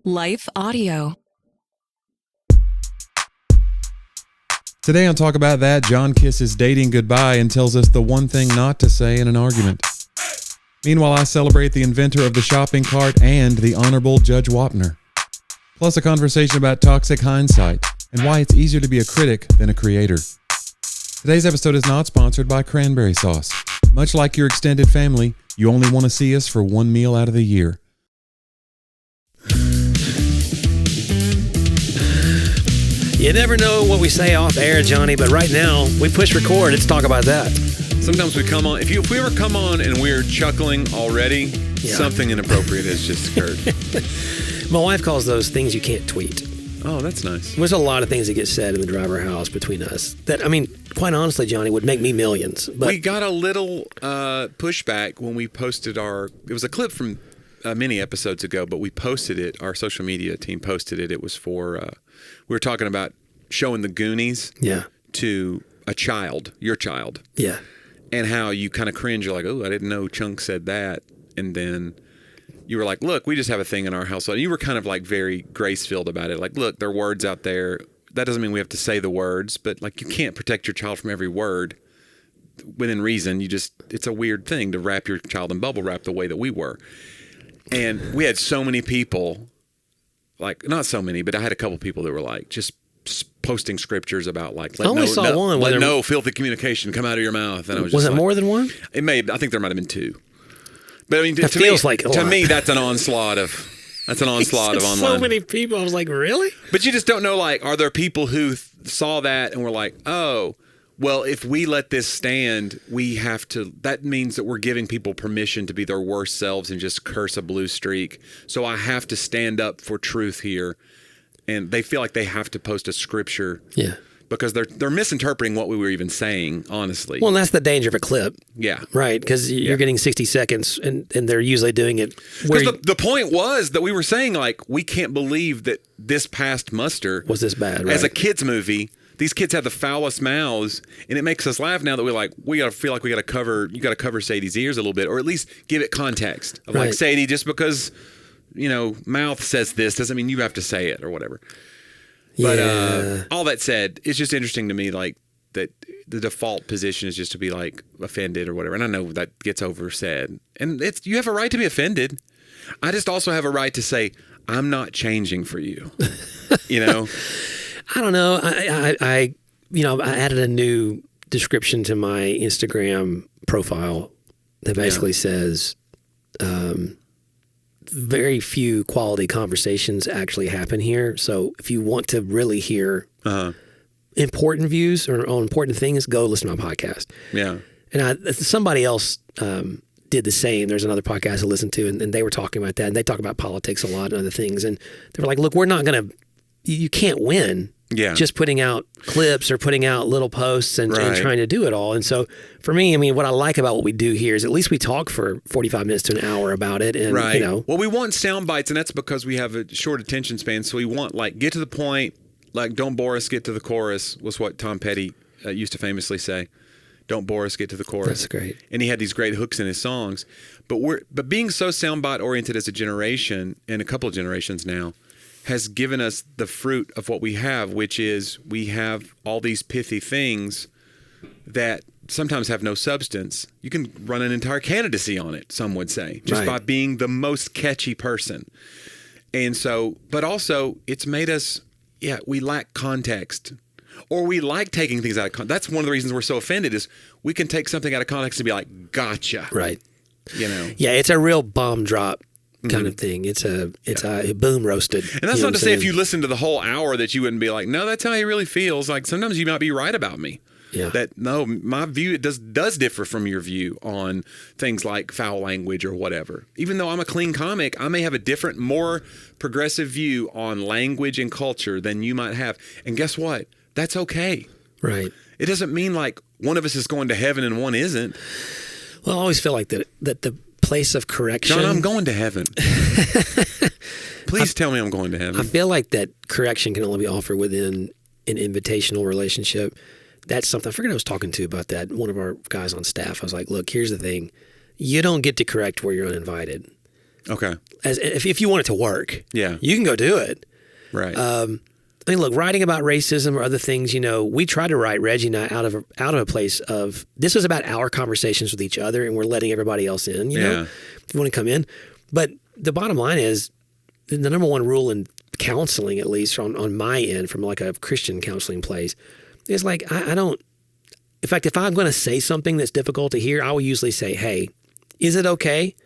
Life Audio. Today on Talk About That, John kisses dating goodbye and tells us the one thing not to say in an argument. Meanwhile, I celebrate the inventor of the shopping cart and the Honorable Judge Wapner. Plus a conversation about toxic hindsight and why it's easier to be a critic than a creator. Today's episode is not sponsored by cranberry sauce. Much like your extended family, you only want to see us for one meal out of the year. You never know what we say off air, Johnny, but right now, we push record. Let's talk about that. Sometimes we come on, if we ever come on and we're chuckling already, something inappropriate has just occurred. My wife calls those things you can't tweet. Oh, that's nice. There's a lot of things that get said in the driver house between us that, I mean, quite honestly, Johnny, would make me millions. But we got a little pushback when we posted it was a clip from many episodes ago, but we posted it, our social media team posted it. It was for, we were talking about showing the Goonies to a child, your child. Yeah. And how you kind of cringe. You're like, oh, I didn't know Chunk said that. And then you were like, look, we just have a thing in our household. And you were kind of like very grace-filled about it. Like, look, there are words out there. That doesn't mean we have to say the words, but like you can't protect your child from every word within reason. It's a weird thing to wrap your child in bubble wrap the way that we were. And we had so many people, like, not so many, but I had a couple people that were like, just posting scriptures about like, let no filthy communication come out of your mouth. And I was it more than one? I think there might have been two. But I mean, to me, that's an onslaught of online. So many people. I was like, really? But you just don't know, like, are there people who saw that and were like, oh, well, if we let this stand, that means that we're giving people permission to be their worst selves and just curse a blue streak. So I have to stand up for truth here. And they feel like they have to post a scripture. Yeah. Because they're misinterpreting what we were even saying, honestly. Well, and that's the danger of a clip. Yeah. Right, because you're getting 60 seconds, and they're usually doing it. Because the point was that we were saying, like, we can't believe that this passed muster. Was this bad, right? As a kid's movie, these kids have the foulest mouths, and it makes us laugh now that we gotta feel like you gotta cover Sadie's ears a little bit, or at least give it context. Of like, Sadie, just because, mouth says this doesn't mean you have to say it or whatever. But all that said, it's just interesting to me, like, that the default position is just to be, like, offended or whatever. And I know that gets oversaid. And you have a right to be offended. I just also have a right to say, I'm not changing for you. I don't know. I added a new description to my Instagram profile that basically says, very few quality conversations actually happen here. So if you want to really hear important views or on important things, go listen to my podcast. Yeah. And somebody else did the same. There's another podcast I listened to, and they were talking about that. And they talk about politics a lot and other things. And they were like, look, we're not going to, you can't win. Yeah. Just putting out clips or putting out little posts and trying to do it all. And so for me, I mean, what I like about what we do here is at least we talk for 45 minutes to an hour about it. And, Well, we want sound bites, and that's because we have a short attention span. So we want, like, get to the point, like, don't bore us, get to the chorus, was what Tom Petty used to famously say. Don't bore us, get to the chorus. That's great. And he had these great hooks in his songs. But being so soundbite oriented as a generation, and a couple of generations now, has given us the fruit of what we have, which is we have all these pithy things that sometimes have no substance. You can run an entire candidacy on it, some would say, just by being the most catchy person. And so, but also it's made us, we lack context, or we like taking things out of context. That's one of the reasons we're so offended is we can take something out of context and be like, gotcha. Right. Yeah, it's a real bomb drop kind of thing. It's a boom roasted. And that's not to say if you listen to the whole hour that you wouldn't be like, no, that's how he really feels. Like sometimes you might be right about me. Yeah. That no, my view it does differ from your view on things like foul language or whatever. Even though I'm a clean comic, I may have a different, more progressive view on language and culture than you might have. And guess what? That's okay. Right. It doesn't mean like one of us is going to heaven and one isn't. Well, I always feel like that the place of correction. John, I'm going to heaven. Please tell me I'm going to heaven. I feel like that correction can only be offered within an invitational relationship. That's something, I forget who I was talking to about that. One of our guys on staff, I was like, look, here's the thing. You don't get to correct where you're uninvited. Okay. As if you want it to work, Yeah. you can go do it. Right. I mean, look, writing about racism or other things, we try to write Reggie and I out of a place of this was about our conversations with each other, and we're letting everybody else in. You know, if you want to come in, but the bottom line is the number one rule in counseling, at least on my end, from like a Christian counseling place, is like I don't. In fact, if I'm going to say something that's difficult to hear, I will usually say, "Hey, is it okay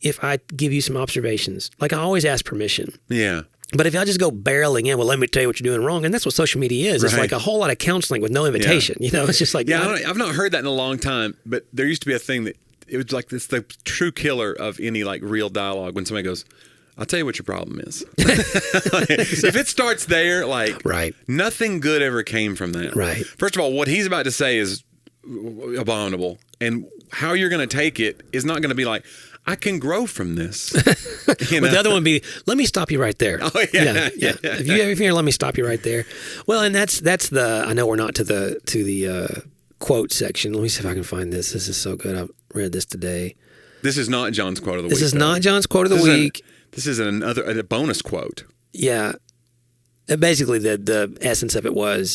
if I give you some observations?" Like I always ask permission. Yeah. But if I just go barreling in, well, let me tell you what you're doing wrong. And that's what social media is. It's like a whole lot of counseling with no invitation. Yeah. It's just like... I've not heard that in a long time, but there used to be a thing that it was like it's the true killer of any like real dialogue when somebody goes, I'll tell you what your problem is. If it starts there, like nothing good ever came from that. Right. First of all, what he's about to say is abominable. And how you're going to take it is not going to be like, I can grow from this. But the other one would be, let me stop you right there. Oh, yeah. If you ever hear, let me stop you right there. Well, and that's the, I know we're not to the quote section. Let me see if I can find this. This is so good. I read this today. This is not John's quote of the week. This is not John's quote of the week. This is a bonus quote. Yeah. Basically, the essence of it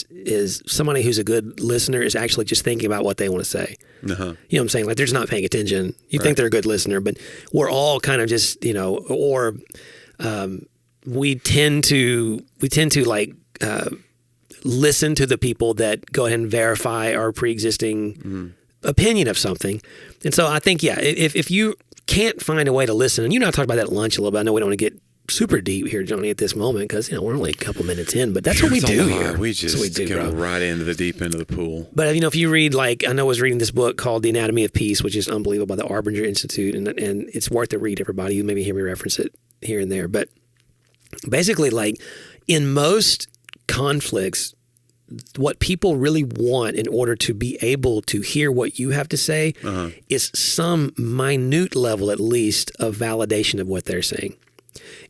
is somebody who's a good listener is actually just thinking about what they want to say. Uh-huh. You know what I'm saying? Like they're just not paying attention. You think they're a good listener, but we're all kind of just, we tend to like listen to the people that go ahead and verify our pre-existing opinion of something. And so I think, if you can't find a way to listen, and you and I talked about that at lunch a little bit. I know we don't want to get super deep here, Jonnie, at this moment because we're only a couple minutes in, but that's what we do here. We just go right into the deep end of the pool. But if you read, like, I know I was reading this book called The Anatomy of Peace, which is unbelievable, by the Arbinger Institute, and it's worth a read. Everybody, you maybe hear me reference it here and there, but basically, like in most conflicts, what people really want in order to be able to hear what you have to say is some minute level, at least, of validation of what they're saying.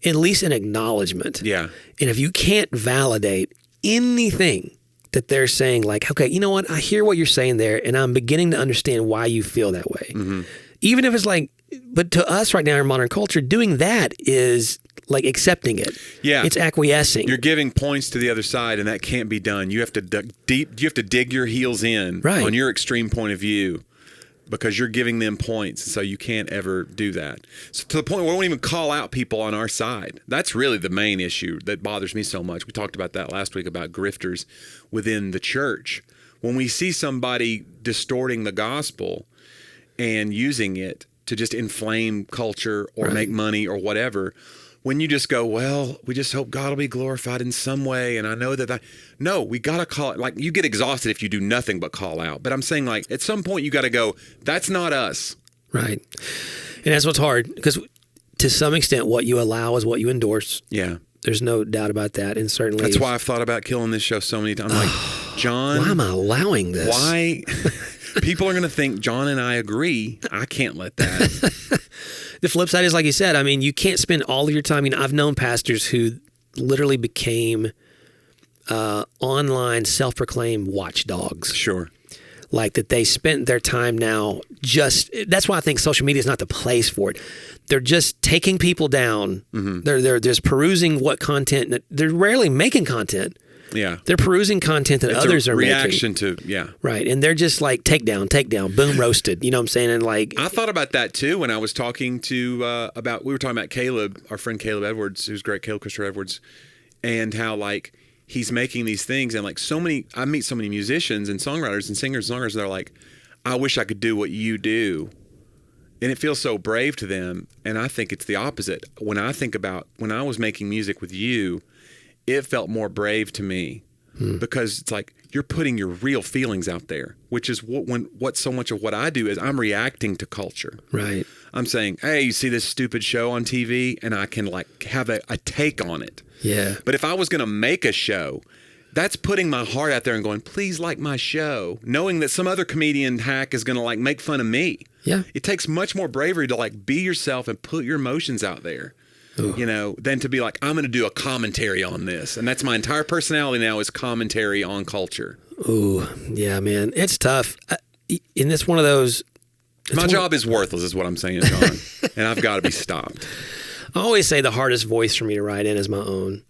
At least an acknowledgement. Yeah. And if you can't validate anything that they're saying, like, okay, you know what? I hear what you're saying there, and I'm beginning to understand why you feel that way. Mm-hmm. Even if it's like, but to us right now in modern culture, doing that is like accepting it. Yeah. It's acquiescing. You're giving points to the other side, and that can't be done. You have to dig your heels in on your extreme point of view, because you're giving them points, so you can't ever do that. So to the point where we won't even call out people on our side. That's really the main issue that bothers me so much. We talked about that last week about grifters within the church. When we see somebody distorting the gospel and using it to just inflame culture or make money or whatever, when you just go, well, we just hope God will be glorified in some way. And I know that no, we got to call it. Like, you get exhausted if you do nothing but call out. But I'm saying, like, at some point you got to go, that's not us. Right. And that's what's hard, because to some extent what you allow is what you endorse. Yeah. There's no doubt about that. And certainly that's why I've thought about killing this show so many times. I'm like, John, why am I allowing this? Why? People are going to think John and I agree. I can't let that. The flip side is, like you said, I mean, you can't spend all of your time. I mean, I've known pastors who literally became online self-proclaimed watchdogs. Sure. Like that they spent their time now that's why I think social media is not the place for it. They're just taking people down. Mm-hmm. They're just perusing what content. They're rarely making content. Yeah. They're perusing content that others are making. Reaction to, yeah. Right. And they're just like, take down, boom, roasted. You know what I'm saying? And like, I thought about that too when I was talking to, we were talking about Caleb, our friend Caleb Edwards, who's great, Caleb Christopher Edwards, and how like he's making these things. And like I meet so many musicians and songwriters and singers and songwriters that are like, I wish I could do what you do. And it feels so brave to them. And I think it's the opposite. When I think about when I was making music with you, it felt more brave to me because it's like you're putting your real feelings out there, which is what so much of what I do is I'm reacting to culture. Right. I'm saying, hey, you see this stupid show on TV, and I can like have a take on it. Yeah. But if I was going to make a show, that's putting my heart out there and going, please like my show, knowing that some other comedian hack is going to like make fun of me. Yeah. It takes much more bravery to like be yourself and put your emotions out there. Ooh. Than to be like, I'm going to do a commentary on this. And that's my entire personality now is commentary on culture. Ooh, yeah, man. It's tough. And it's one of those, My job is worthless, is what I'm saying, John, and I've got to be stopped. I always say the hardest voice for me to write in is my own.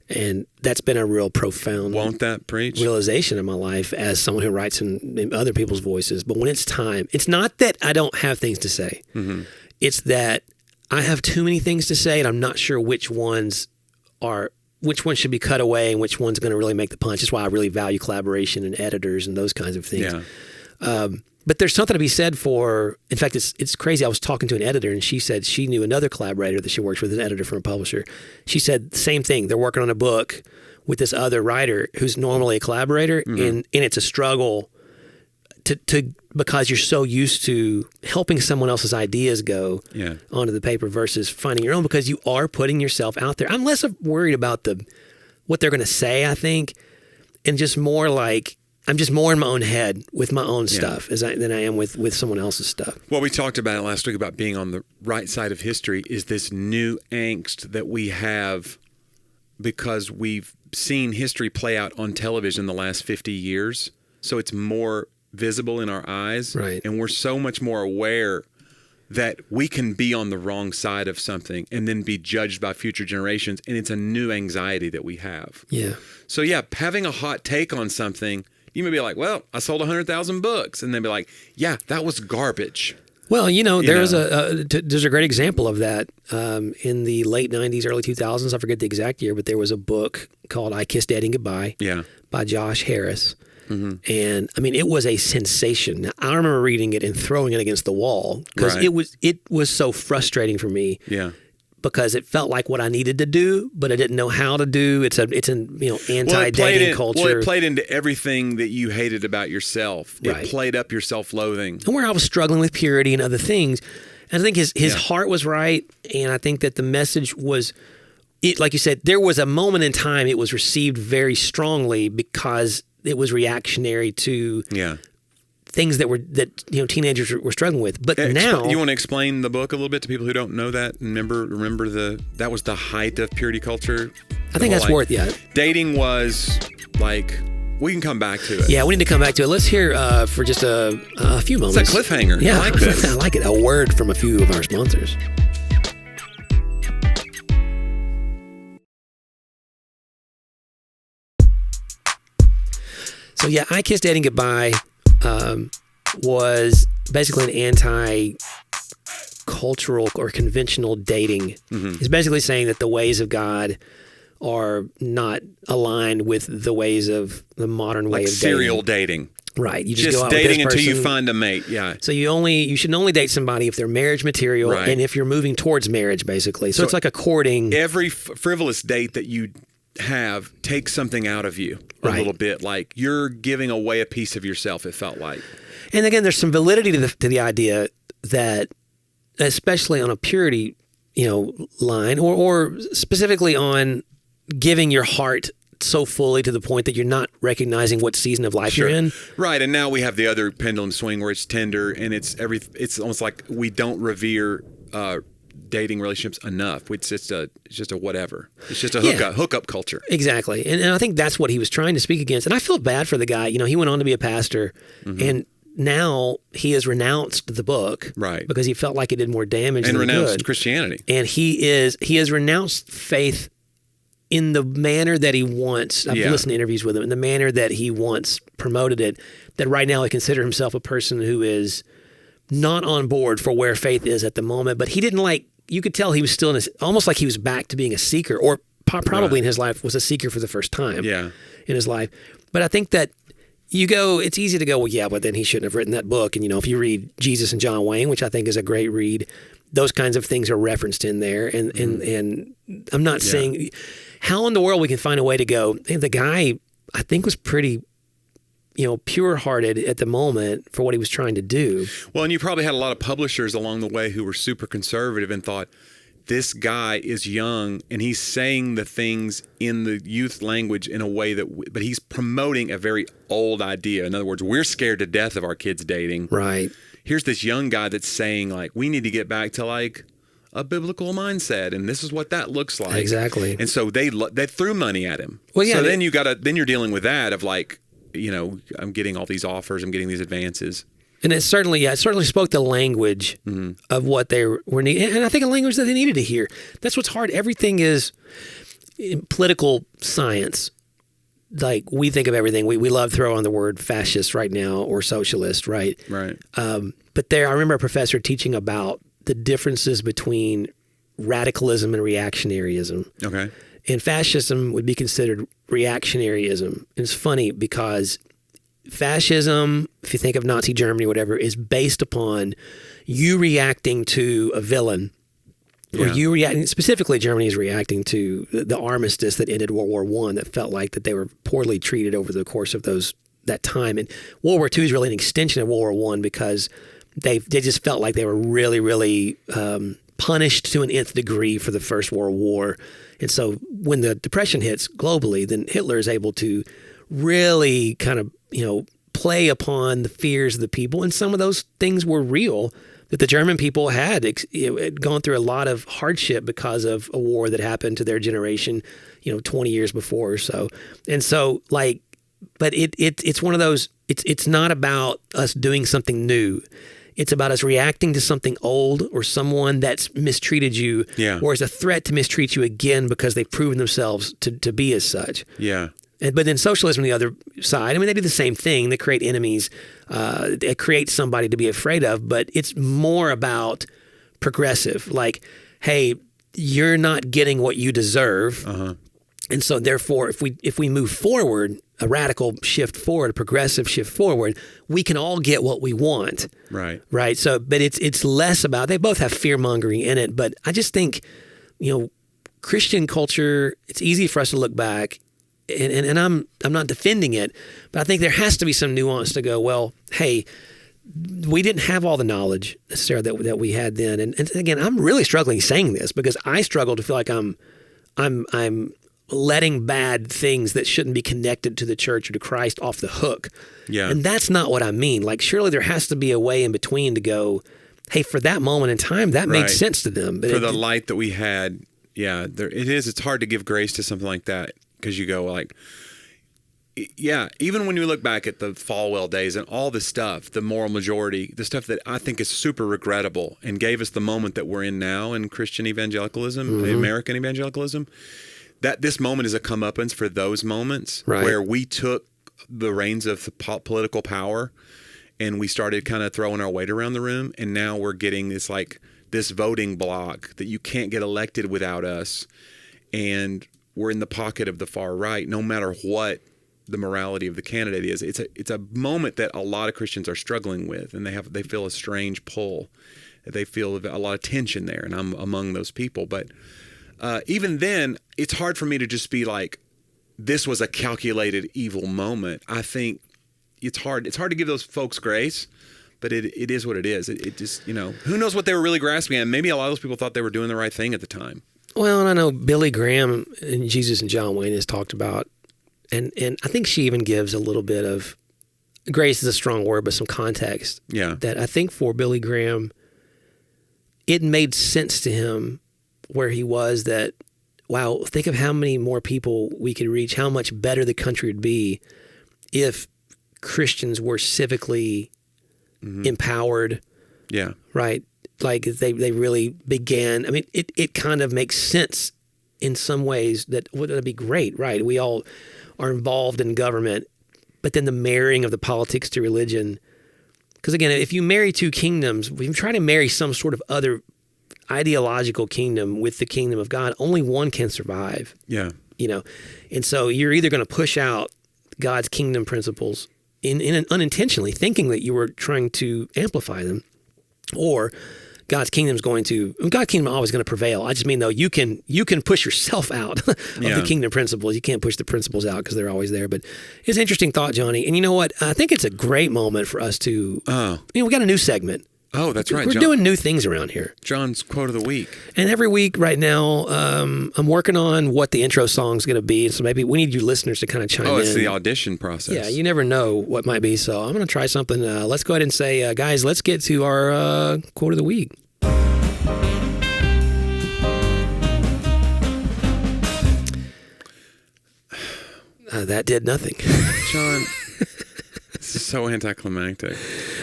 And that's been a real profound Won't that preach? realization in my life as someone who writes in other people's voices. But when it's time, it's not that I don't have things to say. Mm-hmm. It's that I have too many things to say, and I'm not sure which ones should be cut away and which one's going to really make the punch. That's why I really value collaboration and editors and those kinds of things. Yeah. But there's something to be said for, in fact, it's crazy. I was talking to an editor and she said she knew another collaborator that she works with, an editor from a publisher. She said the same thing. They're working on a book with this other writer who's normally a collaborator, and it's a struggle to because you're so used to helping someone else's ideas go onto the paper versus finding your own, because you are putting yourself out there. I'm less worried about what they're going to say, I think, and just more like, I'm just more in my own head with my own stuff than I am with someone else's stuff. What we talked about last week about being on the right side of history is this new angst that we have because we've seen history play out on television the last 50 years. So it's more visible in our eyes. Right. And we're so much more aware that we can be on the wrong side of something and then be judged by future generations. And it's a new anxiety that we have. Yeah. So having a hot take on something, you may be like, well, I sold 100,000 books. And then be like, yeah, that was garbage. Well, there's a great example of that in the late 90s, early 2000s. I forget the exact year, but there was a book called I Kissed Dating Goodbye by Josh Harris. Mm-hmm. And I mean, it was a sensation. Now, I remember reading it and throwing it against the wall because it was so frustrating for me. Yeah. Because it felt like what I needed to do, but I didn't know how to do. It's an anti-dating culture. Well, it played into everything that you hated about yourself. It played up your self-loathing. And where I was struggling with purity and other things. And I think his heart was right, and I think that the message was, like you said, there was a moment in time it was received very strongly because it was reactionary to things that teenagers were struggling with. But now, you want to explain the book a little bit to people who don't know that? Remember that was the height of purity culture. I think that's worth Dating was like, we can come back to it. Yeah, we need to come back to it. Let's hear for just a few moments. It's a cliffhanger. Yeah, I like this. I like it. A word from a few of our sponsors. So I Kissed Dating Goodbye was basically an anti-cultural or conventional dating. Mm-hmm. It's basically saying that the ways of God are not aligned with the ways of the modern way of dating. Serial dating. Right. You just go out dating with this until person. you find a mate. Yeah. So you should only date somebody if they're marriage material and if you're moving towards marriage, basically. So it's like a courting. Every frivolous date that you have takes something out of you a little bit. Like you're giving away a piece of yourself, it felt like. And again, there's some validity to the idea that, especially on a purity, line, or specifically on giving your heart so fully to the point that you're not recognizing what season of life you're in. Right. And now we have the other pendulum swing where it's tender and it's almost like we don't revere dating relationships enough. It's just a whatever. It's just a hookup culture. Exactly. And I think that's what he was trying to speak against. And I feel bad for the guy. He went on to be a pastor, and now he has renounced the book because he felt like it did more damage than good. And renounced Christianity. And he has renounced faith in the manner that he wants. I've listened to interviews with him in the manner that he once promoted it, that right now I consider himself a person who is not on board for where faith is at the moment. But he didn't you could tell he was still almost like he was back to being a seeker, or probably in his life was a seeker for the first time in his life. But I think that it's easy to go, well, yeah, but then he shouldn't have written that book. And, if you read Jesus and John Wayne, which I think is a great read, those kinds of things are referenced in there. And I'm not saying how in the world we can find a way to go, hey, the guy, I think, was pretty, pure-hearted at the moment for what he was trying to do. Well, and you probably had a lot of publishers along the way who were super conservative and thought, this guy is young and he's saying the things in the youth language in a way but he's promoting a very old idea. In other words, we're scared to death of our kids dating. Right. Here's this young guy that's saying we need to get back to a biblical mindset, and this is what that looks like. Exactly. And so they threw money at him. Well, yeah. So then you're dealing with that of I'm getting all these offers, I'm getting these advances. And it certainly spoke the language of what they were needing. And I think a language that they needed to hear. That's what's hard. Everything is in political science. Like, we think of everything. We love to throw on the word fascist right now, or socialist, right? Right. But I remember a professor teaching about the differences between radicalism and reactionaryism. Okay. And fascism would be considered reactionaryism. And it's funny because fascism, if you think of Nazi Germany or whatever, is based upon you reacting to a villain. Or you reacting, specifically Germany is reacting to the armistice that ended World War I, that felt like that they were poorly treated over the course of that time. And World War II is really an extension of World War I because they just felt like they were really, really punished to an nth degree for the First World War. And so when the Depression hits globally, then Hitler is able to really kind of, play upon the fears of the people. And some of those things were real, that the German people had gone through a lot of hardship because of a war that happened to their generation, 20 years before or so. And so, but it's one of those, it's not about us doing something new. It's about us reacting to something old or someone that's mistreated you, or as a threat to mistreat you again because they've proven themselves to be as such. Yeah. But then socialism on the other side, they do the same thing. They create enemies. They create somebody to be afraid of, but it's more about progressive. Like, hey, you're not getting what you deserve. And so therefore, if we move forward, a radical shift forward, a progressive shift forward, we can all get what we want. Right. Right. So, but it's less about, they both have fear mongering in it, but I just think, Christian culture, it's easy for us to look back. And I'm not defending it, but I think there has to be some nuance to go, well, hey, we didn't have all the knowledge necessarily that we had then. And again, I'm really struggling saying this because I struggle to feel like I'm letting bad things that shouldn't be connected to the church or to Christ off the hook. Yeah. And that's not what I mean. Like, surely there has to be a way in between to go, hey, for that moment in time, that made sense to them. But for the light that we had, it's hard to give grace to something like that. Because you go even when you look back at the Falwell days and all the stuff, the moral majority, the stuff that I think is super regrettable and gave us the moment that we're in now in Christian evangelicalism, American evangelicalism, that this moment is a comeuppance for those moments where we took the reins of the political power and we started kind of throwing our weight around the room. And now we're getting this voting block that you can't get elected without us. And we're in the pocket of the far right, no matter what the morality of the candidate is. It's a moment that a lot of Christians are struggling with, and they feel a strange pull. They feel a lot of tension there, and I'm among those people. But even then, it's hard for me to just be like, this was a calculated evil moment. I think it's hard. It's hard to give those folks grace, but it is what it is. It just, who knows what they were really grasping at. Maybe a lot of those people thought they were doing the right thing at the time. Well, and I know Billy Graham and Jesus and John Wayne has talked about, and I think she even gives a little bit of, grace is a strong word, but some context. Yeah. That I think for Billy Graham, it made sense to him where he was that, wow, think of how many more people we could reach, how much better the country would be if Christians were civically empowered. Yeah. Right. Like they really began. It kind of makes sense in some ways that would be great, right? We all are involved in government, but then the marrying of the politics to religion. Because again, if you marry two kingdoms, if you try to marry some sort of other ideological kingdom with the kingdom of God, only one can survive. Yeah. And so you're either going to push out God's kingdom principles in unintentionally, thinking that you were trying to amplify them, or God's kingdom is always going to prevail. I just mean, though, you can push yourself out of the kingdom principles. You can't push the principles out because they're always there. But it's an interesting thought, Johnny. And you know what? I think it's a great moment for us to, we got a new segment. Oh, that's right. We're doing new things around here. John's quote of the week. And every week right now, I'm working on what the intro song is going to be. So maybe we need you listeners to kind of chime in. Oh, it's the audition process. Yeah, you never know what might be. So I'm going to try something. Let's go ahead and say, guys, let's get to our quote of the week. That did nothing. John, this is so anticlimactic.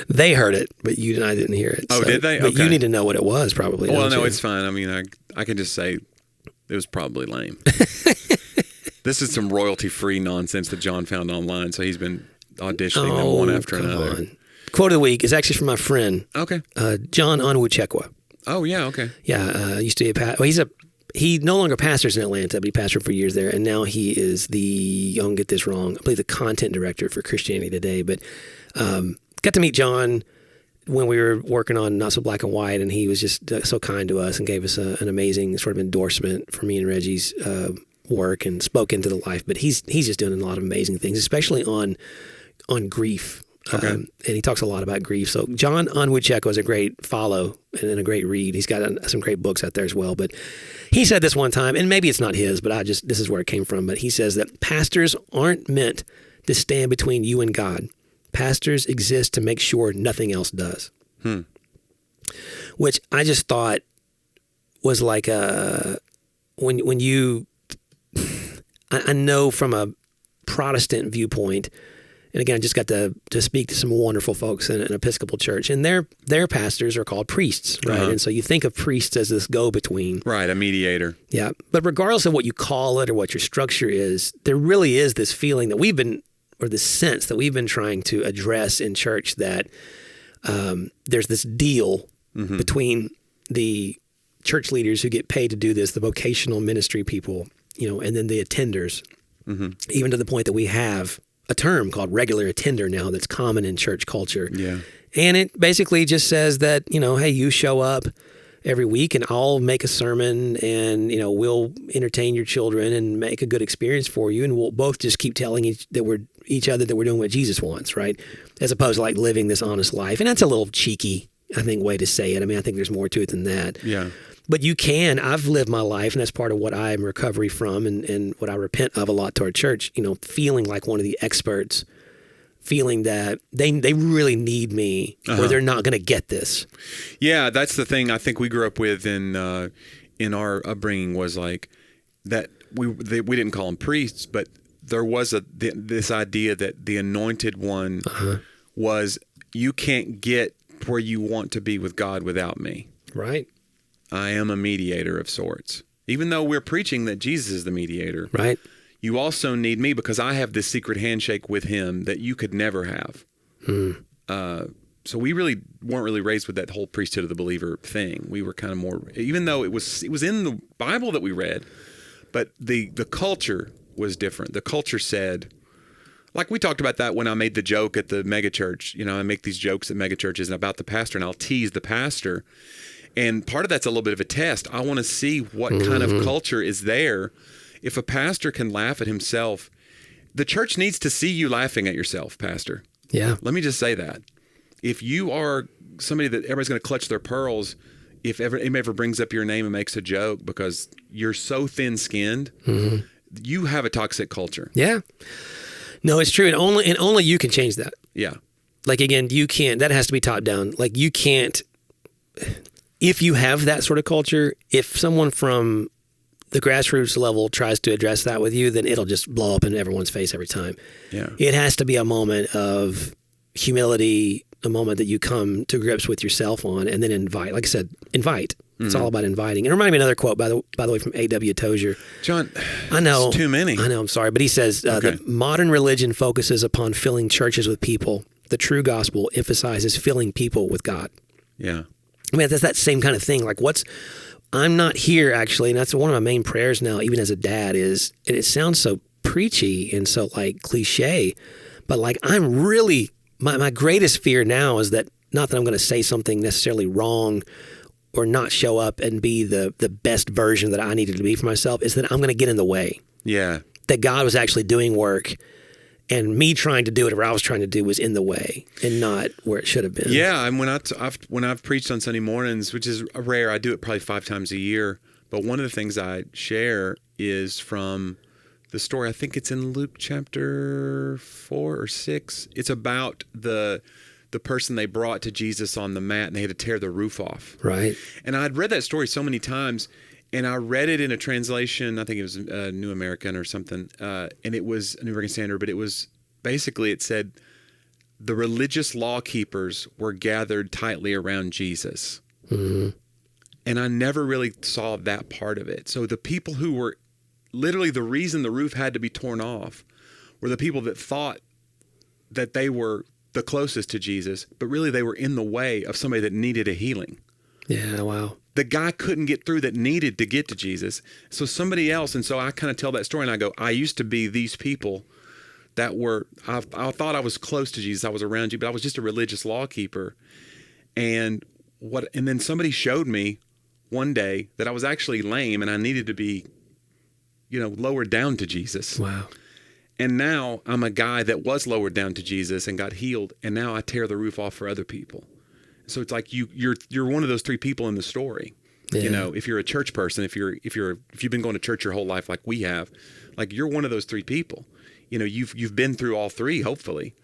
They heard it, but you and I didn't hear it. Oh, did they? But Okay. you need to know what it was, probably. Well, don't no, you? it's fine. I mean, I can just say it was probably lame. This is some royalty-free nonsense that John found online, so he's been auditioning them one after another. On. Quote of the week is actually from my friend, Okay. John Onwuchekwa. Oh, yeah, okay. Yeah, used to be he no longer pastors in Atlanta, but he pastored for years there, and now he is I don't get this wrong, I believe the content director for Christianity Today. But got to meet John when we were working on Not So Black and White, and he was just so kind to us and gave us an amazing sort of endorsement for me and Reggie's work and spoke into the life. But he's just doing a lot of amazing things, especially on grief. Okay. And he talks a lot about grief. So John Onwuchekwa is a great follow and a great read. He's got some great books out there as well. But he said this one time, and maybe it's not his, but this is where it came from. But he says that pastors aren't meant to stand between you and God. Pastors exist to make sure nothing else does. Which I just thought was like when you, I know from a Protestant viewpoint, and again, I just got to speak to some wonderful folks in an Episcopal church, and their pastors are called priests, right? Uh-huh. And so you think of priests as this go-between. Right, a mediator. Yeah. But regardless of what you call it or what your structure is, there really is this feeling that this sense that we've been trying to address in church that there's this deal between the church leaders who get paid to do this, the vocational ministry people, and then the attenders, even to the point that we have a term called regular attender now that's common in church culture. Yeah. And it basically just says that, hey, you show up every week and I'll make a sermon and, we'll entertain your children and make a good experience for you. And we'll both just keep telling each other that we're doing what Jesus wants, right? As opposed to like living this honest life. And that's a little cheeky, I think, way to say it. I mean, I think there's more to it than that. Yeah. But I've lived my life, and that's part of what I'm in recovery from and what I repent of a lot to our church, feeling like one of the experts, feeling that they really need me or they're not going to get this. Yeah, that's the thing I think we grew up with in our upbringing was like that we didn't call them priests, but there was this idea that the anointed one was you can't get where you want to be with God without me. Right. I am a mediator of sorts. Even though we're preaching that Jesus is the mediator, right? You also need me because I have this secret handshake with him that you could never have. So we really weren't really raised with that whole priesthood of the believer thing. We were kind of more, even though it was in the Bible that we read, but the culture was different. The culture said, like we talked about that when I made the joke at the megachurch. I make these jokes at megachurches about the pastor, and I'll tease the pastor. And part of that's a little bit of a test. I want to see what kind of culture is there. If a pastor can laugh at himself, the church needs to see you laughing at yourself, pastor. Yeah. Let me just say that. If you are somebody that everybody's going to clutch their pearls, if anybody ever brings up your name and makes a joke because you're so thin-skinned, you have a toxic culture. Yeah. No, it's true. And only you can change that. Yeah. Like, again, you can't, that has to be top down. Like, you can't, if you have that sort of culture, if someone from the grassroots level tries to address that with you, then it'll just blow up in everyone's face every time. Yeah. It has to be a moment of humility, a moment that you come to grips with yourself on, and then invite. Like I said, invite. It's all about inviting. It reminded me of another quote, by the way, from A.W. Tozier. John, I know. It's too many. I know, I'm sorry. But he says, that modern religion focuses upon filling churches with people. The true gospel emphasizes filling people with God. Yeah. I mean, that's that same kind of thing. Like, I'm not here, actually, and that's one of my main prayers now, even as a dad, is, and it sounds so preachy and so, like, cliche, but, like, I'm really, my greatest fear now is that, not that I'm going to say something necessarily wrong or not show up and be the best version that I needed to be for myself, is that I'm going to get in the way. Yeah. That God was actually doing work, and me trying to do whatever I was trying to do was in the way and not where it should have been. Yeah, and when I've preached on Sunday mornings, which is rare, I do it probably 5 times a year. But one of the things I share is from the story. I think it's in Luke chapter 4 or 6. It's about the person they brought to Jesus on the mat, and they had to tear the roof off. Right. And I'd read that story so many times. And I read it in a translation, I think it was New American or something, and it was a New American Standard, but it was basically, it said, the religious law keepers were gathered tightly around Jesus. Mm-hmm. And I never really saw that part of it. So the people who were literally the reason the roof had to be torn off were the people that thought that they were the closest to Jesus, but really they were in the way of somebody that needed a healing. Yeah, wow. The guy couldn't get through that needed to get to Jesus. So somebody else, and so I kind of tell that story and I go, I used to be these people that were, I thought I was close to Jesus, I was around you, but I was just a religious law keeper. And then somebody showed me one day that I was actually lame and I needed to be, lowered down to Jesus. Wow. And now I'm a guy that was lowered down to Jesus and got healed, and now I tear the roof off for other people. So it's like you're one of those three people in the story. Yeah. If you're a church person, if you've been going to church your whole life like we have, like you're one of those three people. You've been through all three, hopefully.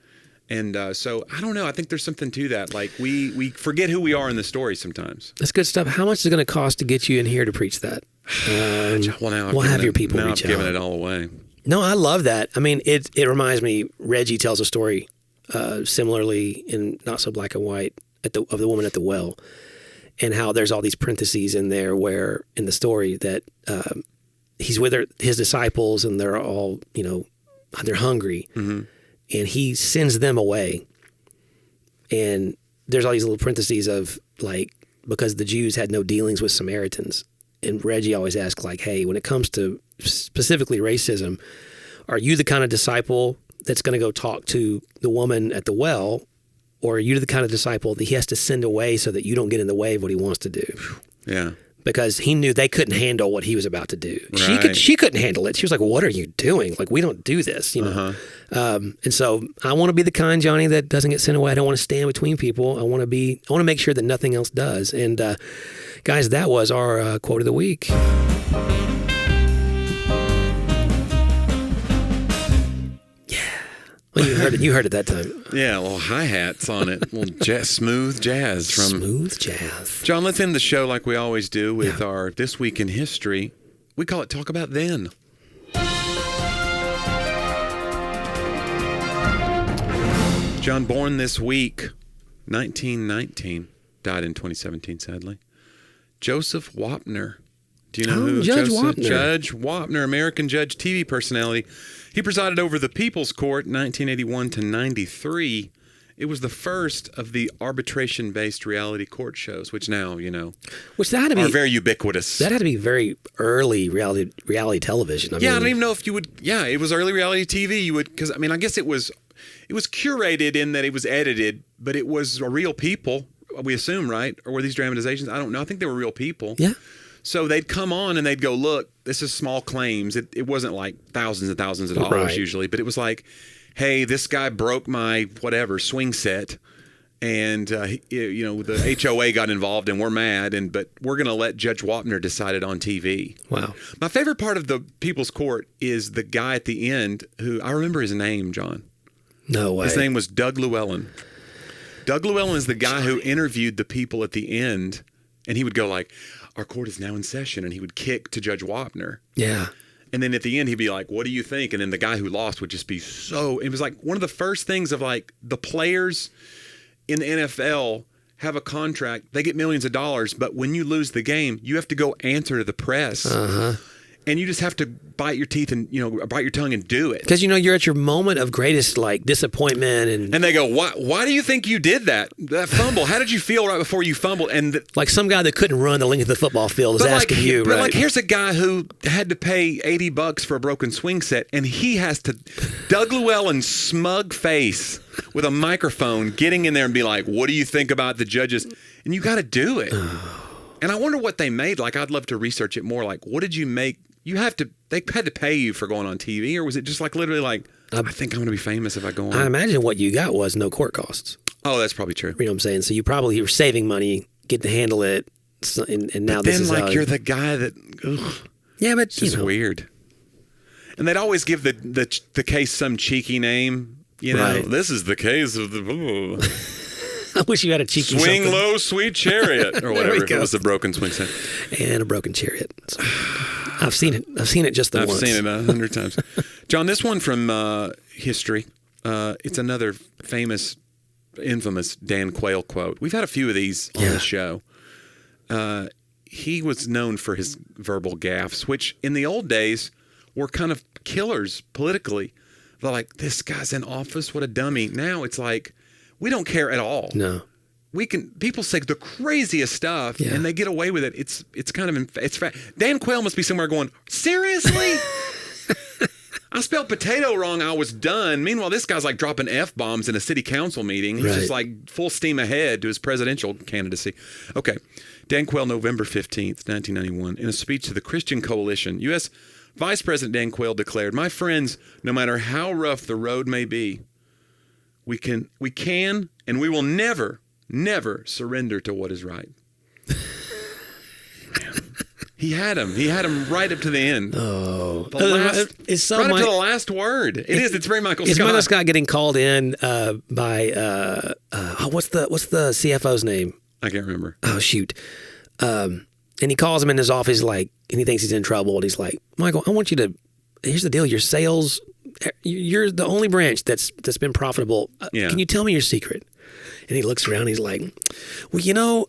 And so I don't know. I think there's something to that. Like we forget who we are in the story sometimes. That's good stuff. How much is it going to cost to get you in here to preach that? Well, now we'll have your people now reach I've given out. it all away. No, I love that. I mean, it reminds me. Reggie tells a story similarly in Not So Black and White of the woman at the well, and how there's all these parentheses in there where in the story that he's with his disciples and they're all they're hungry. Mm-hmm. And he sends them away. And there's all these little parentheses of like, because the Jews had no dealings with Samaritans. And Reggie always asks like, hey, when it comes to specifically racism, are you the kind of disciple that's going to go talk to the woman at the well? Or are you the kind of disciple that he has to send away so that you don't get in the way of what he wants to do? Yeah. Because he knew they couldn't handle what he was about to do. Right. She couldn't handle it. She was like, "What are you doing? Like, we don't do this, And so I want to be the kind, Jonnie, that doesn't get sent away. I don't want to stand between people. I want to make sure that nothing else does. And guys, that was our quote of the week. Well, you heard it that time. Yeah, little hi-hats on it. Little smooth jazz from... Smooth jazz. John, let's end the show like we always do with our This Week in History. We call it Talk About Then. John, born this week, 1919. Died in 2017, sadly. Joseph Wapner. Do you know who Judge Joseph? Wapner. Judge Wapner, American judge, TV personality. He presided over the People's Court 1981 to 93. It was the first of the arbitration-based reality court shows, which now, which that had to be, are very ubiquitous. That had to be very early reality television. I don't even know if you would. Yeah, it was early reality TV. You would, because I guess it was curated in that it was edited, but it was real people. We assume, right? Or were these dramatizations? I don't know. I think they were real people. Yeah. So they'd come on and they'd go, look, this is small claims. It wasn't like thousands and thousands of dollars usually, but it was like, hey, this guy broke my whatever swing set, and the HOA got involved and we're mad, but we're going to let Judge Wapner decide it on TV. Wow. My favorite part of the People's Court is the guy at the end who, I remember his name, John. No way. His name was Doug Llewellyn. Doug Llewellyn is the guy who interviewed the people at the end, and he would go like, our court is now in session, and he would kick to Judge Wapner. Yeah. And then at the end, he'd be like, what do you think? And then the guy who lost would just be it was like one of the first things of like the players in the NFL have a contract, they get millions of dollars, but when you lose the game, you have to go answer to the press. Uh-huh. And you just have to bite your teeth and, bite your tongue and do it. Because, you're at your moment of greatest, disappointment. And they go, why do you think you did that? That fumble, how did you feel right before you fumbled? And like some guy that couldn't run the length of the football field is asking you, but right? But here's a guy who had to pay $80 for a broken swing set, and he has to, Doug Llewellyn's smug face with a microphone getting in there and be like, what do you think about the judges? And you got to do it. And I wonder what they made. Like, I'd love to research it more. Like, what did you make? They had to pay you for going on TV, or was it just like literally like, I think I'm going to be famous if I go on? I imagine what you got was no court costs. Oh, that's probably true. You know what I'm saying? So you probably were saving money, get to handle it, and now this is then, how you're the guy that, yeah, but it's just weird. And they'd always give the case some cheeky name. Right. This is the case of the... I wish you had a cheeky Swing something. Low, Sweet Chariot, or whatever. It was a broken swing set. And a broken chariot. So, I've seen it. I've seen it just the once. I've seen it 100 times. John, this one from history. It's another famous infamous Dan Quayle quote. We've had a few of these on the show. He was known for his verbal gaffes, which in the old days were kind of killers politically. They're like, this guy's in office, what a dummy. Now it's like, we don't care at all. No. People say the craziest stuff and they get away with it. It's kind of, Dan Quayle must be somewhere going, seriously? I spelled potato wrong. I was done. Meanwhile, this guy's like dropping F-bombs in a city council meeting. He's just like full steam ahead to his presidential candidacy. Okay. Dan Quayle, November 15th, 1991, in a speech to the Christian Coalition, U.S. Vice President Dan Quayle declared, "My friends, no matter how rough the road may be, we can and we will never surrender to what is right." He had him right up to the end. Oh, it's so right up to the last word. It's very Michael Scott. It's Michael Scott getting called in by what's the CFO's name? I can't remember. Oh shoot! And he calls him in his office, like, and he thinks he's in trouble. And he's like, "Michael, I want you to. Here's the deal. Your sales, you're the only branch that's been profitable. Can you tell me your secret?" And he looks around. He's like, "Well,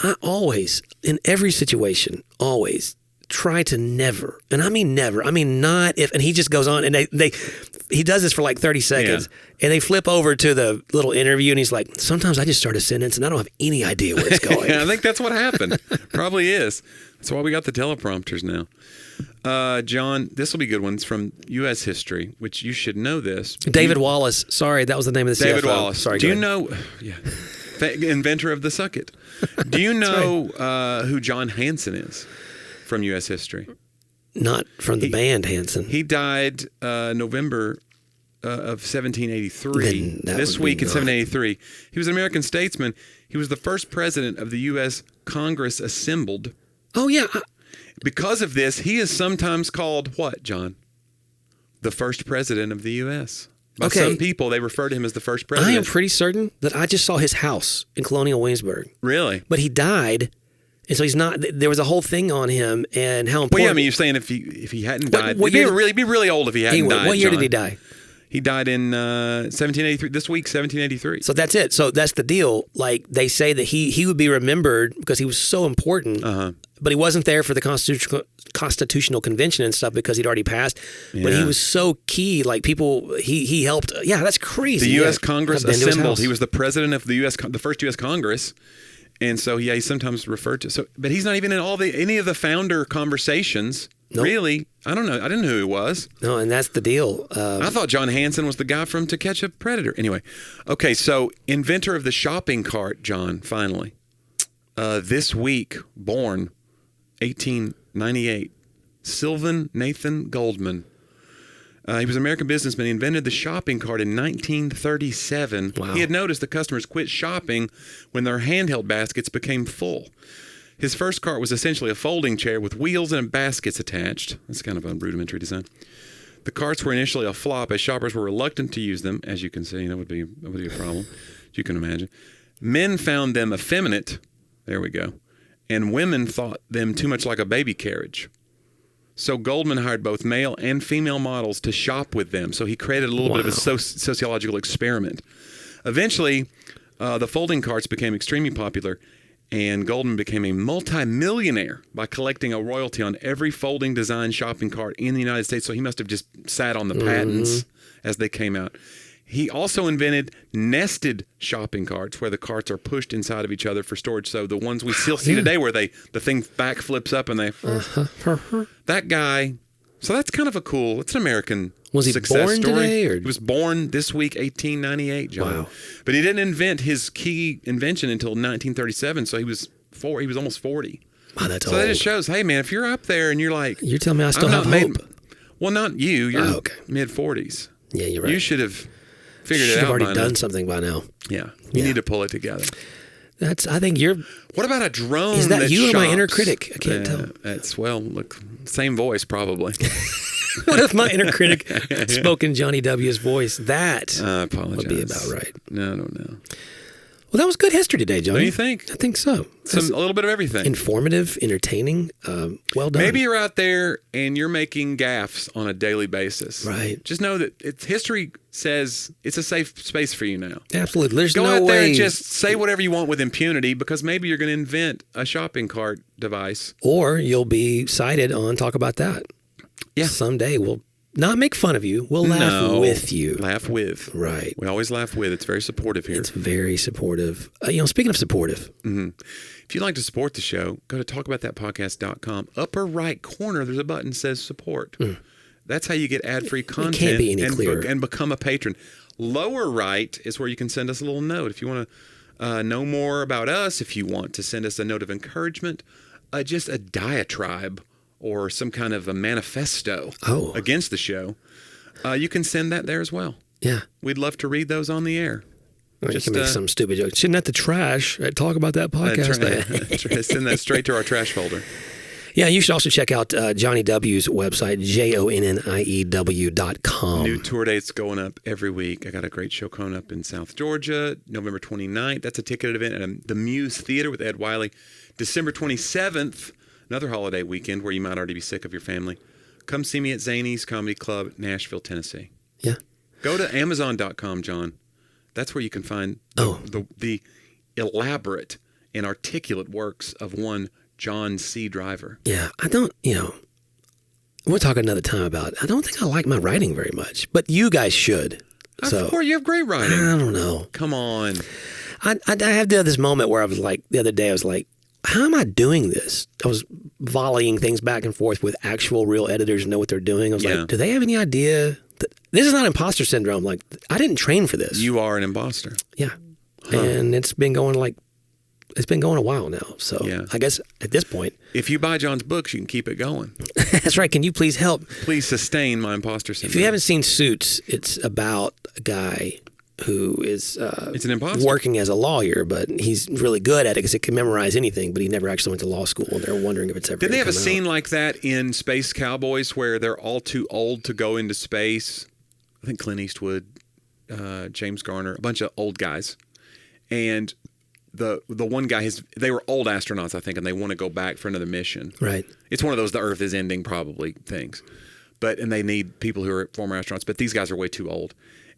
I always, in every situation, always try to never, and I mean never, I mean not if," and he just goes on, and he does this for like 30 seconds, and they flip over to the little interview, and he's like, "Sometimes I just start a sentence, and I don't have any idea where it's going." I think that's what happened. Probably is. That's why we got the teleprompters now. John, this will be good ones from U.S. history, which you should know this. David Wallace. Sorry, that was the name of the David CFO. Wallace. Sorry, do you know? Yeah. Inventor of the sucket. Do you know who John Hanson is from U.S. history? Not from the band Hanson. He died November of 1783. This week in 1783. He was an American statesman. He was the first president of the U.S. Congress assembled. Oh, yeah. Because of this, he is sometimes called what, John? The first president of the U.S. By some people, they refer to him as the first president. I am pretty certain that I just saw his house in Colonial Williamsburg. Really? But he died, and so he's not. There was a whole thing on him and how important. Well, yeah, I mean, you're saying if he hadn't died, he'd be really old if he hadn't died. What year did he die? He died in 1783. This week, 1783. So that's it. So that's the deal. Like, they say that he would be remembered because he was so important. But he wasn't there for the Constitutional Convention and stuff because he'd already passed. Yeah. But he was so key. Like, people, he helped. Yeah, that's crazy. The U.S. Congress assembled. He was the president of the first U.S. Congress. And so, he's sometimes referred to. So, but he's not even in any of the founder conversations. Nope. Really? I don't know. I didn't know who he was. No, and that's the deal. I thought John Hanson was the guy from To Catch a Predator. Anyway. Okay, so inventor of the shopping cart, John, finally. This week, born 1898, Sylvan Nathan Goldman. He was an American businessman. He invented the shopping cart in 1937. Wow. He had noticed that customers quit shopping when their handheld baskets became full. His first cart was essentially a folding chair with wheels and baskets attached. That's kind of a rudimentary design. The carts were initially a flop as shoppers were reluctant to use them. As you can see, that would be a problem, as you can imagine. Men found them effeminate. There we go. And women thought them too much like a baby carriage. So Goldman hired both male and female models to shop with them. So he created a little bit of a sociological experiment. Eventually, the folding carts became extremely popular, and Goldman became a multimillionaire by collecting a royalty on every folding design shopping cart in the United States. So he must have just sat on the patents as they came out. He also invented nested shopping carts where the carts are pushed inside of each other for storage. So the ones we still see today where the thing back flips up and they... That guy... So that's kind of a cool... It's an American success story. Today, or? He was born this week, 1898, John. Wow. But he didn't invent his key invention until 1937, so he was almost 40. Wow, that's old. So that just shows, hey, man, if you're up there and you're like... You're telling me I still have hope? Well, not you. You're mid-40s. Yeah, you're right. You should have... Figured it out. Should have already done something by now. Yeah, you need to pull it together. I think you're... What about a drone? Is that you shops? or my inner critic? I can't tell. Look, same voice probably. What if my inner critic spoke in Johnny W.'s voice? That I apologize. would be about right. No. Well, that was good history today, Jonnie. Don't you think? I think so. A little bit of everything. Informative, entertaining. Well done. Maybe you're out there and you're making gaffes on a daily basis. Right. Just know that history says it's a safe space for you now. Absolutely. There's Go no out there way. and just say whatever you want with impunity, because maybe you're going to invent a shopping cart device. Or you'll be cited on Talk About That. Yeah. Someday we'll not make fun of you. We'll laugh with you. Laugh with. Right. We always laugh with. It's very supportive here. It's very supportive. Speaking of supportive. Mm-hmm. If you'd like to support the show, go to talkaboutthatpodcast.com. Upper right corner, there's a button that says support. That's how you get ad-free content. It can't be any clearer. And become a patron. Lower right is where you can send us a little note. If you want to know more about us, if you want to send us a note of encouragement, just a diatribe or some kind of a manifesto against the show, you can send that there as well. Yeah. We'd love to read those on the air. Or you can make some stupid joke. Shouldn't have to trash. Talk About That podcast. Send that straight to our trash folder. Yeah, you should also check out Jonnie W's website, JONNIEW.com. New tour dates going up every week. I got a great show coming up in South Georgia, November 29th. That's a ticketed event at the Muse Theater with Ed Wiley. December 27th, another holiday weekend where you might already be sick of your family. Come see me at Zany's Comedy Club, Nashville, Tennessee. Yeah. Go to Amazon.com, John. That's where you can find the elaborate and articulate works of one John C. Driver. Yeah, I don't, we'll talk another time about it. I don't think I like my writing very much, but you guys should. Of course, you have great writing. I don't know. Come on. I have this moment where I was like, the other day, I was like, how am I doing this? I was volleying things back and forth with actual real editors who know what they're doing. I was like, do they have any idea? This is not imposter syndrome. Like, I didn't train for this. You are an imposter. Yeah. And it's been going a while now. So I guess at this point. If you buy John's books, you can keep it going. That's right. Can you please help? Please sustain my imposter syndrome. If you haven't seen Suits, it's about a guy who is it's an imposter. Working as a lawyer, but he's really good at it because he can memorize anything, but he never actually went to law school, and they're wondering if it's ever Did they have a come scene out. like that in Space Cowboys where they're all too old to go into space? I think Clint Eastwood, James Garner, a bunch of old guys. And the one guy, they were old astronauts, I think, and they want to go back for another mission. Right. It's one of those the Earth is ending probably things. And they need people who are former astronauts, but these guys are way too old.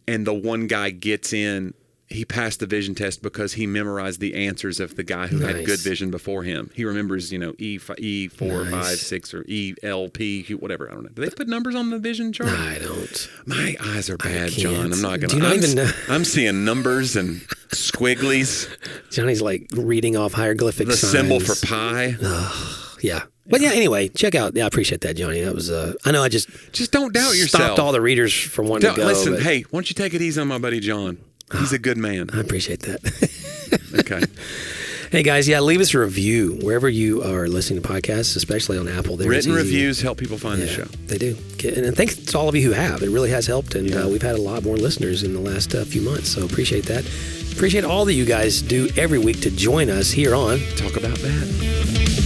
And the one guy gets in, he passed the vision test because he memorized the answers of the guy who had good vision before him. He remembers, E4, 5, 6, or ELP, whatever. I don't know. Do they put numbers on the vision chart? I don't. My eyes are bad, John. I'm not going to. Do you not even know? I'm seeing numbers and squigglies. Johnny's like reading off hieroglyphic the signs. symbol for pi. Yeah. But yeah, anyway, check out. Yeah, I appreciate that, Jonnie. That was, I know I just don't doubt yourself. Stopped all the readers from wanting to go. Listen, hey, why don't you take it easy on my buddy John? He's a good man. I appreciate that. Okay. Hey, guys, leave us a review wherever you are listening to podcasts, especially on Apple. Written reviews help people find the show. They do. And thanks to all of you who have. It really has helped, and we've had a lot more listeners in the last few months, so appreciate that. Appreciate all that you guys do every week to join us here on Talk About That.